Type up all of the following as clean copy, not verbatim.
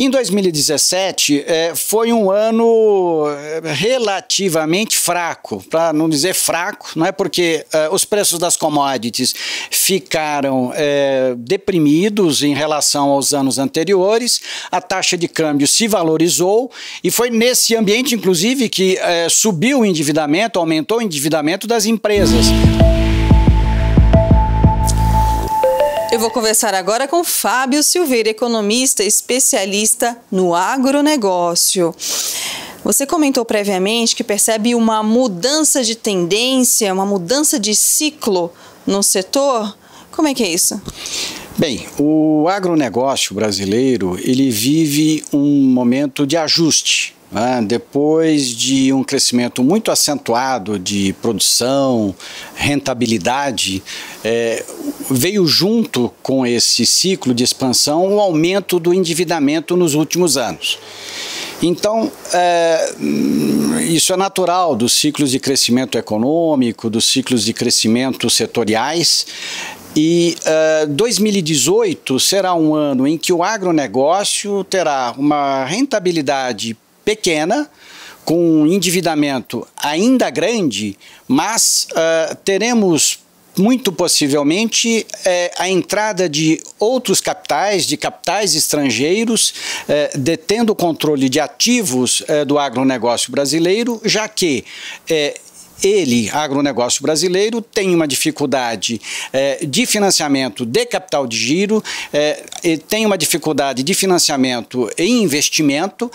Em 2017, foi um ano relativamente fraco, para não dizer fraco, não é porque os preços das commodities ficaram deprimidos em relação aos anos anteriores, a taxa de câmbio se valorizou e foi nesse ambiente, inclusive, que subiu o endividamento, aumentou o endividamento das empresas. Eu vou conversar agora com Fábio Silveira, economista especialista no agronegócio. Você comentou previamente que percebe uma mudança de tendência, uma mudança de ciclo no setor. Como é que é isso? Bem, o agronegócio brasileiro, ele vive um momento de ajuste. Depois de um crescimento muito acentuado de produção, rentabilidade, veio junto com esse ciclo de expansão o aumento do endividamento nos últimos anos. Então, isso é natural dos ciclos de crescimento econômico, dos ciclos de crescimento setoriais. E 2018 será um ano em que o agronegócio terá uma rentabilidade pequena, com um endividamento ainda grande, mas teremos muito possivelmente a entrada de outros capitais, de capitais estrangeiros, detendo o controle de ativos do agronegócio brasileiro, já que agronegócio brasileiro, tem uma dificuldade de financiamento de capital de giro, tem uma dificuldade de financiamento e investimento.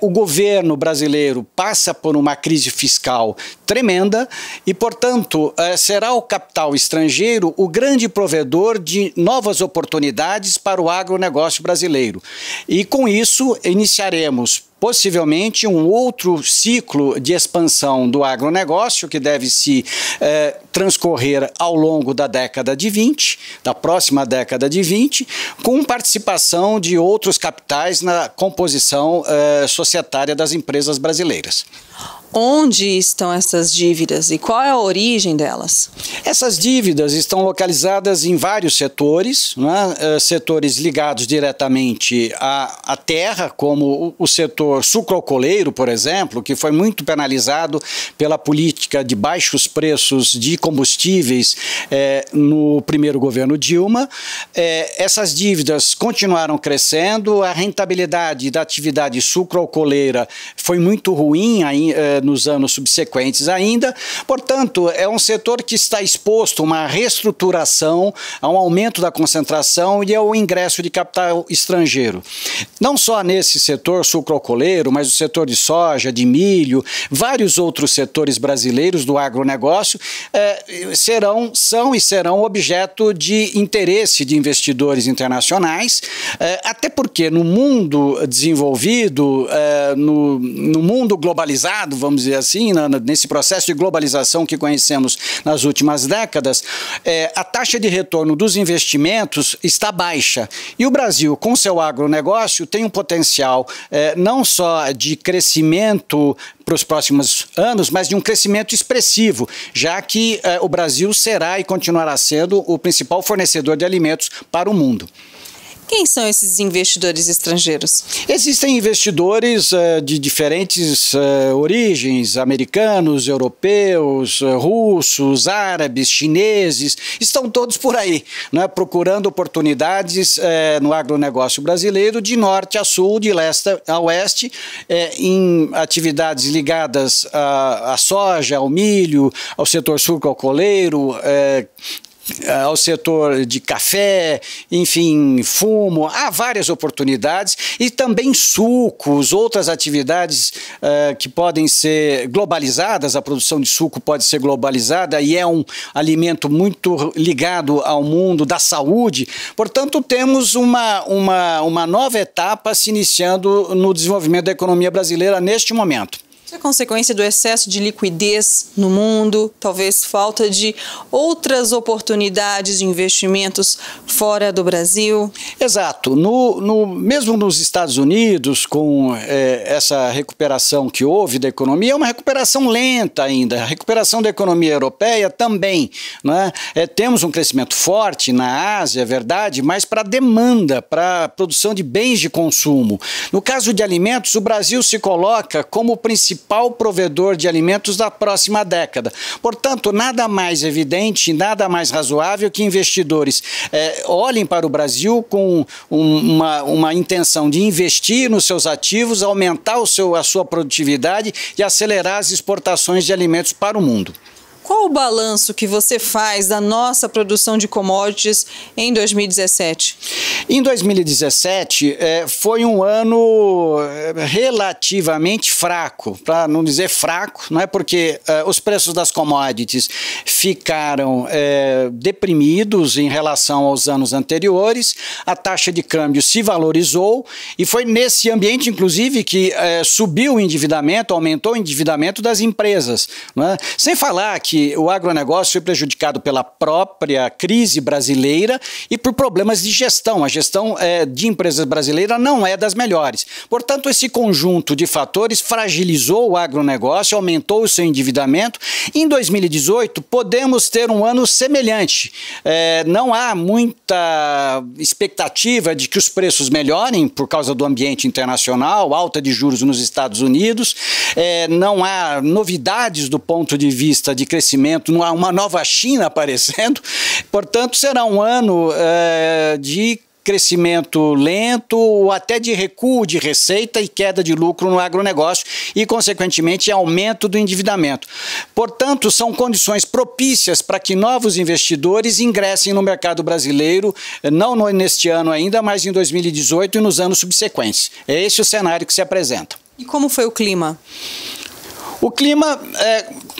O governo brasileiro passa por uma crise fiscal tremenda e, portanto, será o capital estrangeiro o grande provedor de novas oportunidades para o agronegócio brasileiro. E, com isso, iniciaremos possivelmente um outro ciclo de expansão do agronegócio que deve se transcorrer ao longo da década de 20, da próxima década de 20, com participação de outros capitais na composição societária das empresas brasileiras. Onde estão essas dívidas e qual é a origem delas? Essas dívidas estão localizadas em vários setores, né? Setores ligados diretamente à terra, como o setor sucroalcooleiro, por exemplo, que foi muito penalizado pela política de baixos preços de combustíveis no primeiro governo Dilma. Essas dívidas continuaram crescendo, a rentabilidade da atividade sucroalcooleira foi muito ruim nos anos subsequentes ainda. Portanto, é um setor que está exposto a uma reestruturação, a um aumento da concentração e ao ingresso de capital estrangeiro. Não só nesse setor sucroalcooleiro, mas o setor de soja, de milho, vários outros setores brasileiros do agronegócio são e serão objeto de interesse de investidores internacionais, até porque no mundo desenvolvido, no mundo globalizado, vamos dizer assim, nesse processo de globalização que conhecemos nas últimas décadas, a taxa de retorno dos investimentos está baixa. E o Brasil, com seu agronegócio, tem um potencial não só de crescimento para os próximos anos, mas de um crescimento expressivo, já que o Brasil será e continuará sendo o principal fornecedor de alimentos para o mundo. Quem são esses investidores estrangeiros? Existem investidores de diferentes origens, americanos, europeus, russos, árabes, chineses, estão todos por aí, né, procurando oportunidades no agronegócio brasileiro de norte a sul, de leste a oeste, em atividades ligadas à soja, ao milho, ao setor sucroalcooleiro, ao setor de café, enfim, fumo. Há várias oportunidades e também sucos, outras atividades que podem ser globalizadas. A produção de suco pode ser globalizada e é um alimento muito ligado ao mundo da saúde. Portanto, temos uma nova etapa se iniciando no desenvolvimento da economia brasileira neste momento. É consequência do excesso de liquidez no mundo, talvez falta de outras oportunidades de investimentos fora do Brasil? Exato. Mesmo nos Estados Unidos, com essa recuperação que houve da economia, é uma recuperação lenta ainda. A recuperação da economia europeia também. Né? Temos um crescimento forte na Ásia, é verdade, mas para demanda, para a produção de bens de consumo. No caso de alimentos, o Brasil se coloca como o principal provedor de alimentos da próxima década. Portanto, nada mais evidente, nada mais razoável que investidores olhem para o Brasil com uma intenção de investir nos seus ativos, aumentar a sua produtividade e acelerar as exportações de alimentos para o mundo. Qual o balanço que você faz da nossa produção de commodities em 2017? Em 2017, foi um ano relativamente fraco, para não dizer fraco, não é porque os preços das commodities ficaram deprimidos em relação aos anos anteriores, a taxa de câmbio se valorizou e foi nesse ambiente, inclusive, que subiu o endividamento, aumentou o endividamento das empresas. Não é? Sem falar que o agronegócio foi prejudicado pela própria crise brasileira e por problemas de gestão. A gestão de empresas brasileiras não é das melhores. Portanto, esse conjunto de fatores fragilizou o agronegócio, aumentou o seu endividamento. Em 2018, podemos ter um ano semelhante. Não há muita expectativa de que os preços melhorem por causa do ambiente internacional, alta de juros nos Estados Unidos, não há novidades do ponto de vista de crescimento, não há uma nova China aparecendo, portanto será um ano de crescimento lento ou até de recuo de receita e queda de lucro no agronegócio e, consequentemente, aumento do endividamento. Portanto, são condições propícias para que novos investidores ingressem no mercado brasileiro, não neste ano ainda, mas em 2018 e nos anos subsequentes. É esse o cenário que se apresenta. E como foi o clima? O clima,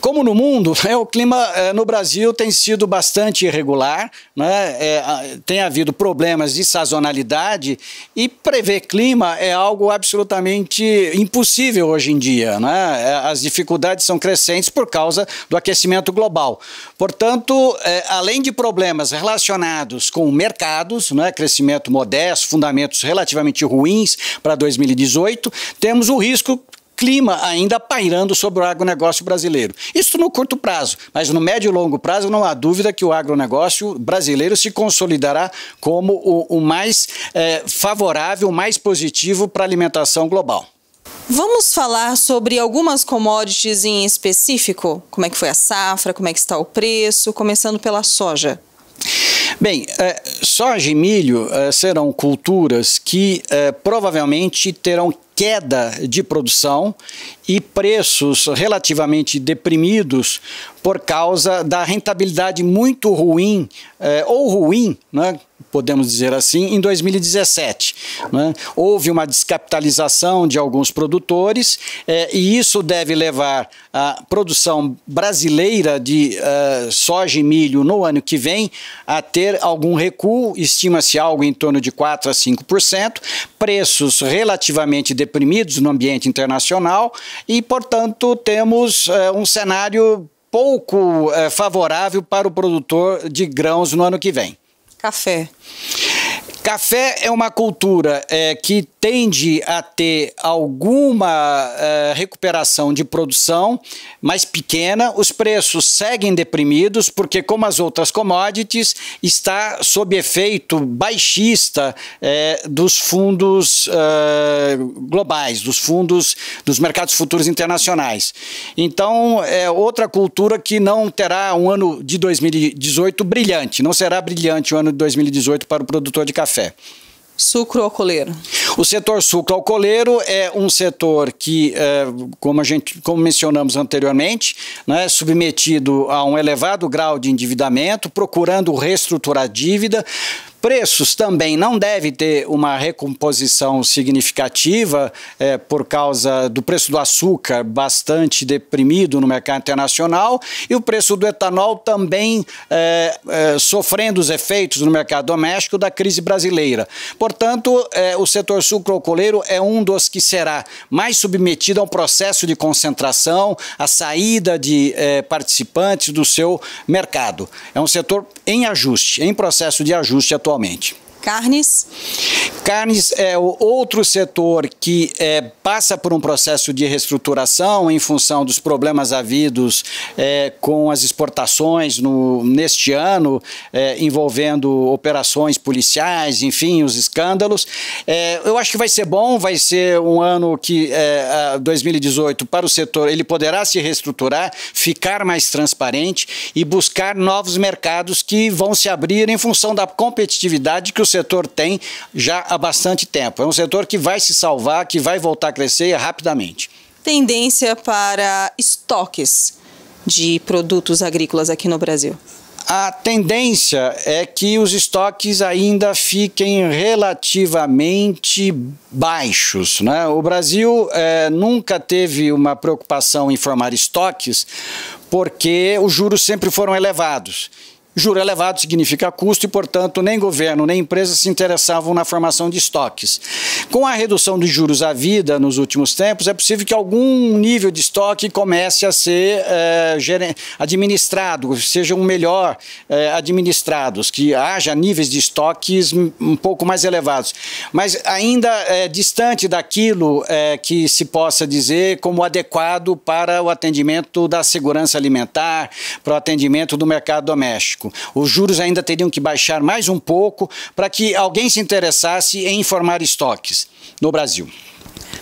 como no mundo, o clima no Brasil tem sido bastante irregular, né? Tem havido problemas de sazonalidade e prever clima é algo absolutamente impossível hoje em dia. Né? As dificuldades são crescentes por causa do aquecimento global. Portanto, além de problemas relacionados com mercados, né? Crescimento modesto, fundamentos relativamente ruins para 2018, temos o risco clima ainda pairando sobre o agronegócio brasileiro. Isso no curto prazo, mas no médio e longo prazo não há dúvida que o agronegócio brasileiro se consolidará como o mais favorável, o mais positivo para a alimentação global. Vamos falar sobre algumas commodities em específico? Como é que foi a safra, como é que está o preço, começando pela soja. Bem, soja e milho serão culturas que provavelmente terão queda de produção e preços relativamente deprimidos por causa da rentabilidade muito ruim, né, podemos dizer assim, em 2017. Né? Houve uma descapitalização de alguns produtores e isso deve levar a produção brasileira de soja e milho no ano que vem a ter algum recuo, estima-se algo em torno de 4% a 5%, preços relativamente deprimidos no ambiente internacional e, portanto, temos um cenário pouco favorável para o produtor de grãos no ano que vem. Café. Café é uma cultura que tende a ter alguma recuperação de produção, mas pequena. Os preços seguem deprimidos porque, como as outras commodities, está sob efeito baixista dos fundos globais, dos fundos dos mercados futuros internacionais. Então, é outra cultura que não terá um ano de 2018 brilhante. Não será brilhante o ano de 2018 para o produtor de café. Sucro-alcooleiro. O setor sucro-alcooleiro é um setor que, como mencionamos anteriormente, né, submetido a um elevado grau de endividamento, procurando reestruturar a dívida, Preços também não deve ter uma recomposição significativa por causa do preço do açúcar bastante deprimido no mercado internacional e o preço do etanol também sofrendo os efeitos no mercado doméstico da crise brasileira. Portanto, o setor sucroalcooleiro é um dos que será mais submetido a um processo de concentração, a saída de participantes do seu mercado. É um setor em ajuste, em processo de ajuste atualmente. Carnes? Carnes é o outro setor que passa por um processo de reestruturação em função dos problemas havidos com as exportações neste ano, envolvendo operações policiais, enfim, os escândalos. Eu acho que vai ser bom, vai ser um ano que 2018 para o setor, ele poderá se reestruturar, ficar mais transparente e buscar novos mercados que vão se abrir em função da competitividade que o setor tem já há bastante tempo. É um setor que vai se salvar, que vai voltar a crescer rapidamente. Tendência para estoques de produtos agrícolas aqui no Brasil? A tendência é que os estoques ainda fiquem relativamente baixos, né? O Brasil nunca teve uma preocupação em formar estoques porque os juros sempre foram elevados. Juro elevado significa custo e, portanto, nem governo nem empresa se interessavam na formação de estoques. Com a redução dos juros à vida nos últimos tempos, é possível que algum nível de estoque comece a ser administrado, sejam melhor administrados, que haja níveis de estoques um pouco mais elevados. Mas ainda distante daquilo que se possa dizer como adequado para o atendimento da segurança alimentar, para o atendimento do mercado doméstico. Os juros ainda teriam que baixar mais um pouco para que alguém se interessasse em formar estoques no Brasil.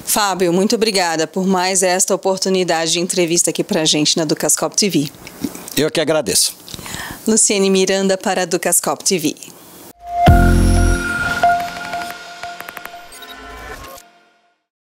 Fábio, muito obrigada por mais esta oportunidade de entrevista aqui para a gente na Ducascope TV. Eu que agradeço. Luciene Miranda para a Ducascope TV.